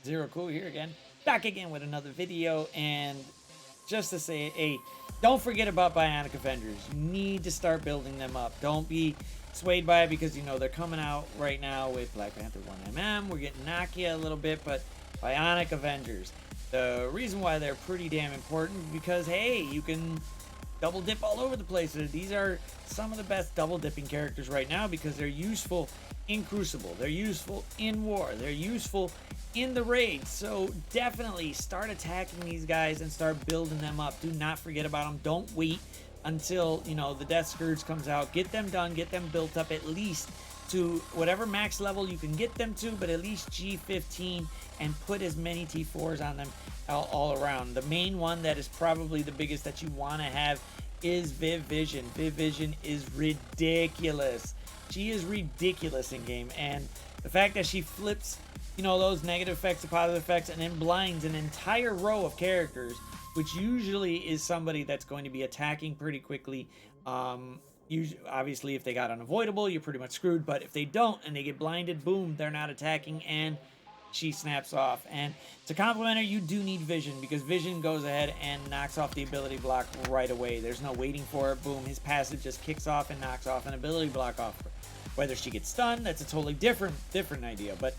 Zero Cool here again, back again with another video. And just to say, hey, don't forget about Bionic Avengers. You need to start building them up. Don't be swayed by it, because you know they're coming out right now with Black Panther 1mm. We're getting Nakia a little bit, but Bionic Avengers, the reason why they're pretty damn important is because, hey, you can double dip all over the place. These are some of the best double dipping characters right now because they're useful in Crucible, they're useful in War, they're useful in the raid. So definitely start attacking these guys and start building them up. Do not forget about them. Don't wait until, you know, the Death Scourge comes out. Get them done, get them built up at least to whatever max level you can get them to, but at least G15, and put as many T4s on them all around. The main one that is probably the biggest that you want to have is Viv Vision. Viv Vision is ridiculous. She is ridiculous in game, and the fact that she flips, you know, those negative effects to positive effects and then blinds an entire row of characters, which usually is somebody that's going to be attacking pretty quickly. Usually, obviously, if they got unavoidable, you're pretty much screwed. But if they don't and they get blinded, boom, they're not attacking, and she snaps off. And to complement her, you do need Vision, because Vision goes ahead and knocks off the ability block right away. There's no waiting for it. Boom, his passive just kicks off and knocks off an ability block off her. Whether she gets stunned, that's a totally different idea. But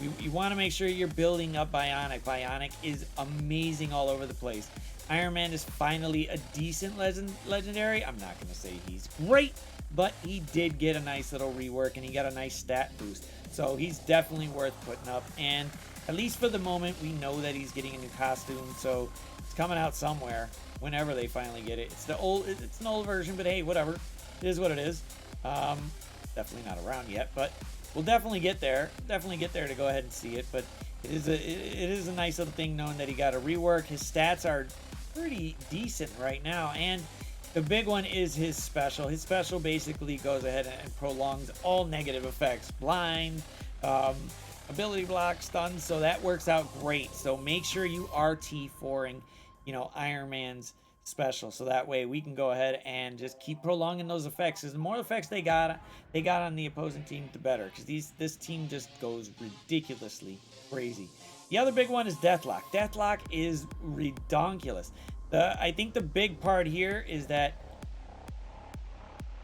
you want to make sure you're building up Bionic. Bionic is amazing all over the place. Iron Man is finally a decent legendary. I'm not going to say he's great, but he did get a nice little rework, and he got a nice stat boost. So he's definitely worth putting up. And at least for the moment, we know that he's getting a new costume. So it's coming out somewhere whenever they finally get it. It's an old version, but hey, whatever. It is what it is. Definitely not around yet, but we'll definitely get there. Definitely get there to go ahead and see it. But it is a nice little thing knowing that he got a rework. His stats are pretty decent right now, and the big one is his special. His special basically goes ahead and prolongs all negative effects, blind, ability block, stun, so that works out great. So make sure you are T4ing, you know, Iron Man's special, so that way we can go ahead and just keep prolonging those effects, because the more effects they got on the opposing team, the better, because this team just goes ridiculously crazy. The other big one is Deathlock. Deathlock is redonkulous. I think the big part here is that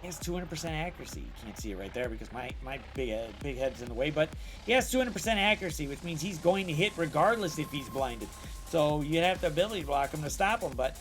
he has 200% accuracy. You can't see it right there because my big head's in the way, but he has 200% accuracy, which means he's going to hit regardless if he's blinded. So you have to ability block him to stop him, but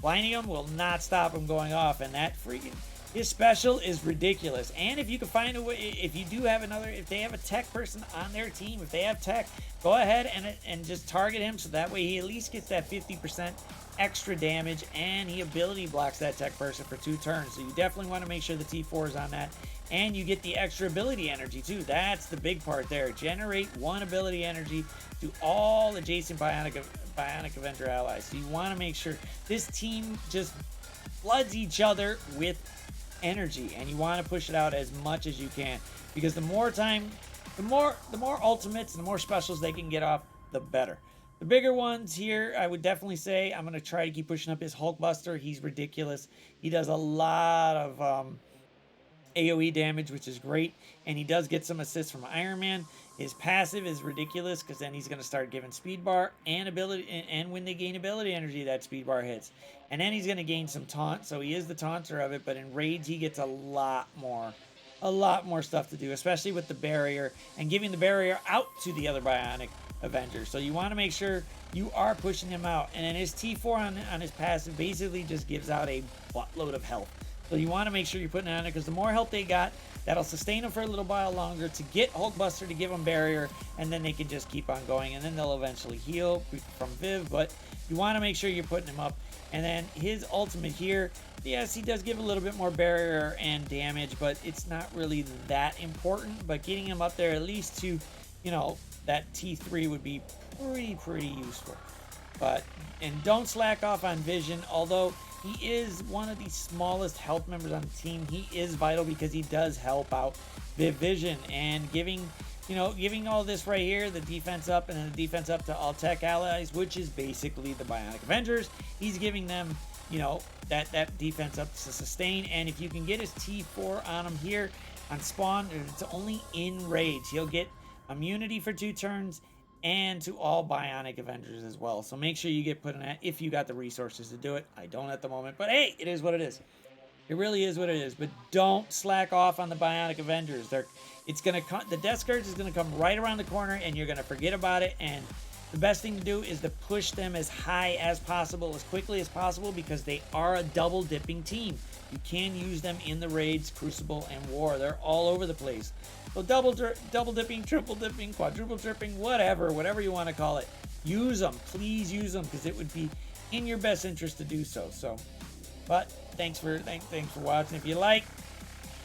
blinding him will not stop him going off, and that freaking... his special is ridiculous. And if you can find a way, if you do have if they have a tech person on their team, if they have tech, go ahead and just target him, so that way he at least gets that 50% extra damage, and he ability blocks that tech person for 2 turns. So you definitely want to make sure the T4 is on that, and you get the extra ability energy too. That's the big part there. Generate 1 ability energy to all adjacent Bionic Avenger allies. So you want to make sure this team just floods each other with energy, and you want to push it out as much as you can, because the more ultimates and the more specials they can get off, the better. The bigger ones here, I would definitely say I'm going to try to keep pushing up his Hulkbuster. He's ridiculous. He does a lot of AoE damage, which is great, and he does get some assists from Iron Man. His passive is ridiculous, because then he's going to start giving speed bar and ability, and when they gain ability energy, that speed bar hits. And then he's going to gain some taunt, so he is the taunter of it, but in raids he gets a lot more stuff to do, especially with the barrier and giving the barrier out to the other Bionic Avengers. So you want to make sure you are pushing him out. And then his T4 on his passive basically just gives out a buttload of health. So you want to make sure you're putting it on it, because the more health they got, that'll sustain them for a little while longer to get Hulkbuster to give them barrier, and then they can just keep on going, and then they'll eventually heal from Viv. But you want to make sure you're putting him up. And then his ultimate here, yes, he does give a little bit more barrier and damage, but it's not really that important. But getting him up there at least to, you know, that T3 would be pretty useful. And don't slack off on Vision, although he is one of the smallest health members on the team. He is vital because he does help out Viv Vision, and giving all this right here, the defense up, and then the defense up to all tech allies, which is basically the Bionic Avengers. He's giving them, you know, that defense up to sustain. And if you can get his T4 on him here on spawn, it's only in raids. He'll get immunity for 2 turns and to all Bionic Avengers as well. So make sure you get put in that if you got the resources to do it. I don't at the moment, but hey, it is what it is. It really is what it is. But don't slack off on the Bionic Avengers. It's gonna come. The Death Scourge is gonna come right around the corner, and you're gonna forget about it. And the best thing to do is to push them as high as possible, as quickly as possible, because they are a double dipping team. You can use them in the raids, Crucible, and War. They're all over the place. So double dipping, triple dipping, quadruple tripping, whatever you want to call it. Use them, please use them, because it would be in your best interest to do so. But thanks for watching. If you like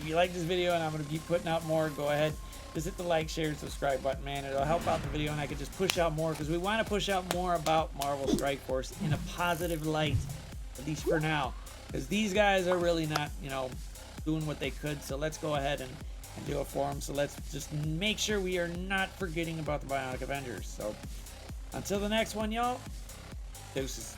this video, and I'm gonna keep putting out more, go ahead, just hit the like, share, and subscribe button, man. It'll help out the video, and I can just push out more, because we want to push out more about Marvel Strike Force in a positive light, at least for now, because these guys are really not, doing what they could. So let's go ahead and do it for them. So let's just make sure we are not forgetting about the Bionic Avengers. So until the next one, y'all, deuces.